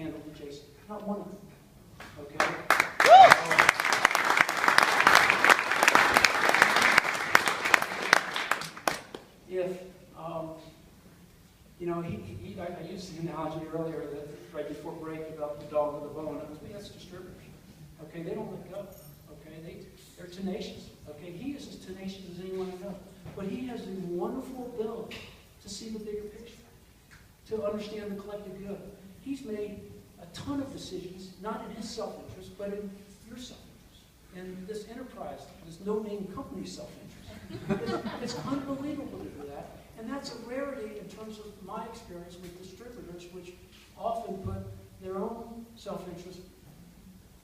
handled to Jason. Not one of them. Okay? If, you know, I used the analogy earlier that right before break about the dog with a bone. That's distributors. Okay, they don't let go. Okay, they're tenacious. Okay, he is as tenacious as anyone I know. But he has a wonderful ability to see the bigger picture, to understand the collective good. He's made a ton of decisions, not in his self-interest, but in your self-interest. And this enterprise, this no-name company self-interest. It's unbelievable to do that. And that's a rarity in terms of my experience with distributors, which often put their own self-interest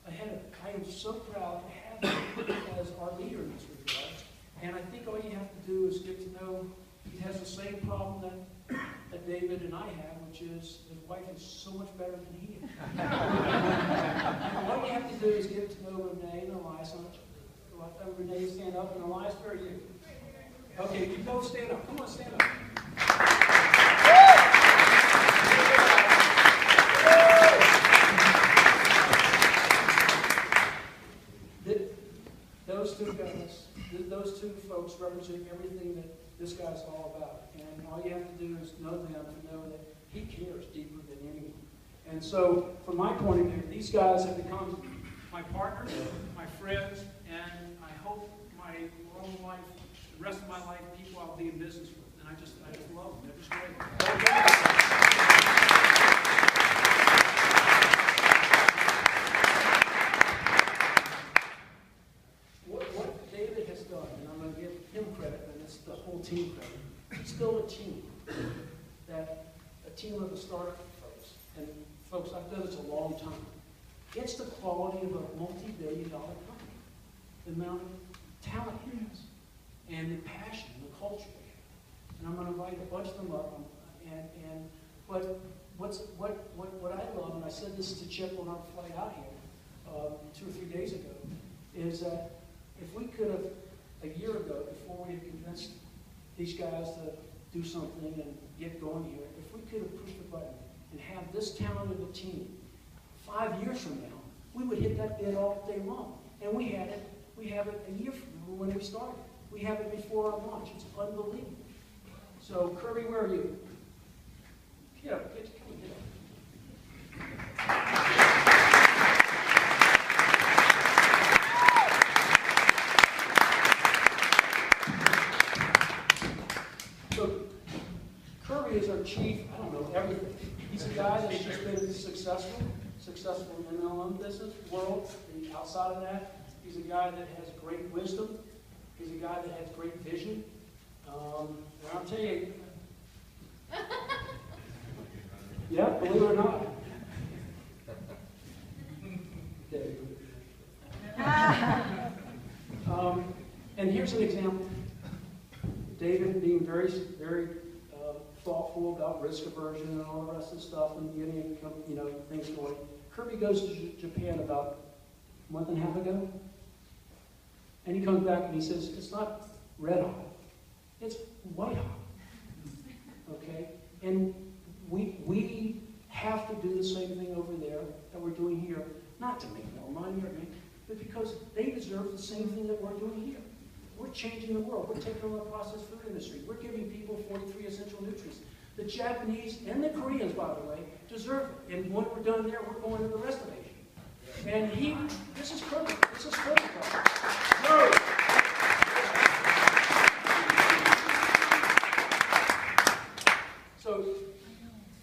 ahead of it. I am so proud to have him as our leader in this regard. And I think all you have to do is get to know, he has the same problem that David and I have, which is his wife is so much better than he is. All you have to do is get to know Renee and Elias. Renee, stand up, and Elias, where are you? Okay, you both stand up. Come on, stand up. Those two folks represent everything that this guy's all about. And all you have to do is know them to know that he cares deeper than anyone. And so, from my point of view, these guys have become my partners, my friends, and I hope my long life, the rest of my life, people I'll be in business with. And I just love them. They're just great. Team credit. It's still a team. A team of the startup folks. And folks, I've done this a long time. It's the quality of a multi-billion-dollar company. The amount of talent he has. And the passion, the culture. And I'm going to invite a bunch of them up. But what I love, and I said this to Chip on our flight out here 2 or 3 days ago, is that if we could have, a year ago, before we had convinced these guys to do something and get going here, if we could have pushed the button and have this talented a team 5 years from now, we would hit that bid all day long. And we have it a year from when we started. We have it before our launch. It's unbelievable. So, Kirby, where are you? Get up, get up. Is our chief, I don't know, everything. He's a guy that's just been successful in the MLM business world. And outside of that, he's a guy that has great wisdom. He's a guy that has great vision. And I'll tell you, yeah, believe it or not. And here's an example. David being very thoughtful about risk aversion and all the rest of the stuff and getting things going. Kirby goes to Japan about a month and a half ago, and he comes back and he says, it's not red hot, it's white hot. Okay? And we have to do the same thing over there that we're doing here, not to make more money or anything, but because they deserve the same thing that we're doing here. We're changing the world. We're taking on the processed food industry. We're giving people 43 essential nutrients. The Japanese and the Koreans, by the way, deserve it. And when we're done there, we're going to the rest of Asia. And this is Kirby. This is Kirby. No. So,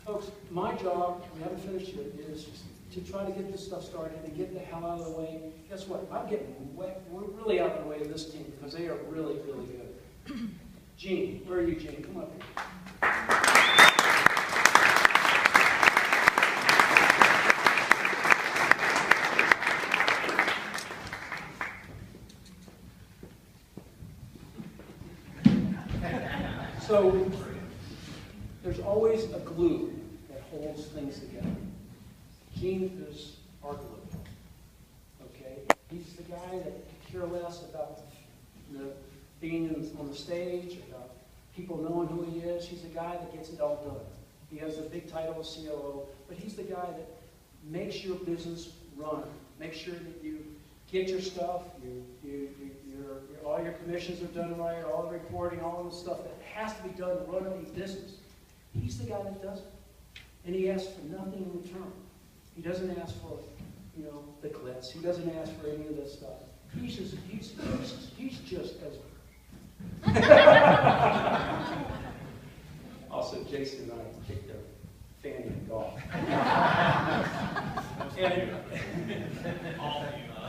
folks, my job, we haven't finished yet, is to try to get this stuff started and get the hell out of the way. Guess what? We're really out of the way of this team because they are really, really good. Gene, where are you, Gene? Come up here. So, there's always a glue that holds things together. Gene is our glue. Okay? He's the guy that could care less about being on the stage, about people knowing who he is. He's the guy that gets it all done. He has a big title of COO, but he's the guy that makes your business run. Make sure that you get your stuff, all your commissions are done right, all the reporting, all the stuff that has to be done to run any business. He's the guy that does it. And he asks for nothing in return. He doesn't ask for, the glitz. He doesn't ask for any of this stuff. He's just as Also, Jason and I kicked their Fanny in golf.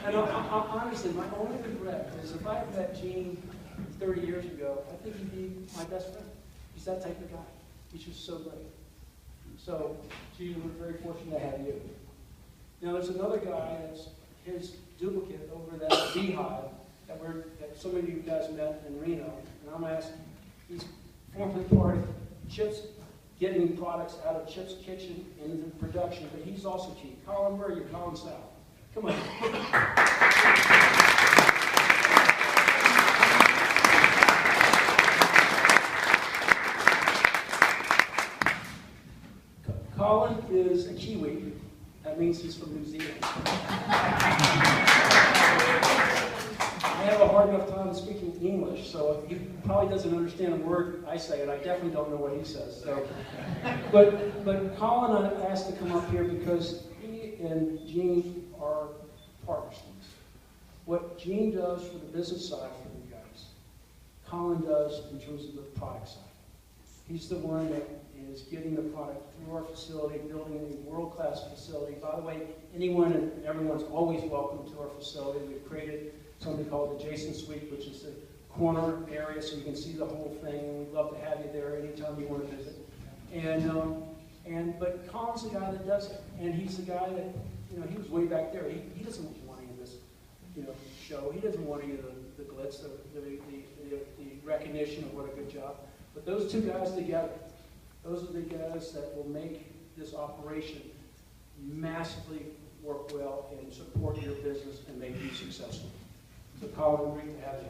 And honestly, my only regret is if I had met Gene 30 years ago, I think he'd be my best friend. He's that type of guy. He's just so great. So, Gene, we're very fortunate to have you. Now, there's another guy that's his duplicate over at that Beehive that some of you guys met in Reno. And I'm asking, he's formerly part of Chip's, getting products out of Chip's kitchen into production, but he's also key. Colin, where are you? Colin South. Come on. Colin is a Kiwi. That means he's from New Zealand. I have a hard enough time speaking English, so he probably doesn't understand a word I say, and I definitely don't know what he says. So, but Colin asked to come up here because he and Gene are partners. What Gene does for the business side for you guys, Colin does in terms of the product side. He's the one that is getting the product through our facility, building a world-class facility. By the way, anyone and everyone's always welcome to our facility. We've created something called the Jason Suite, which is the corner area so you can see the whole thing. We'd love to have you there anytime you want to visit. But Colin's the guy that does it, and he's the guy that, he was way back there. He doesn't want any of this, show. He doesn't want any of the glitz, the recognition of what a good job. But those two guys together, those are the guys that will make this operation massively work well and support your business and make you successful. So Colin, great to have you.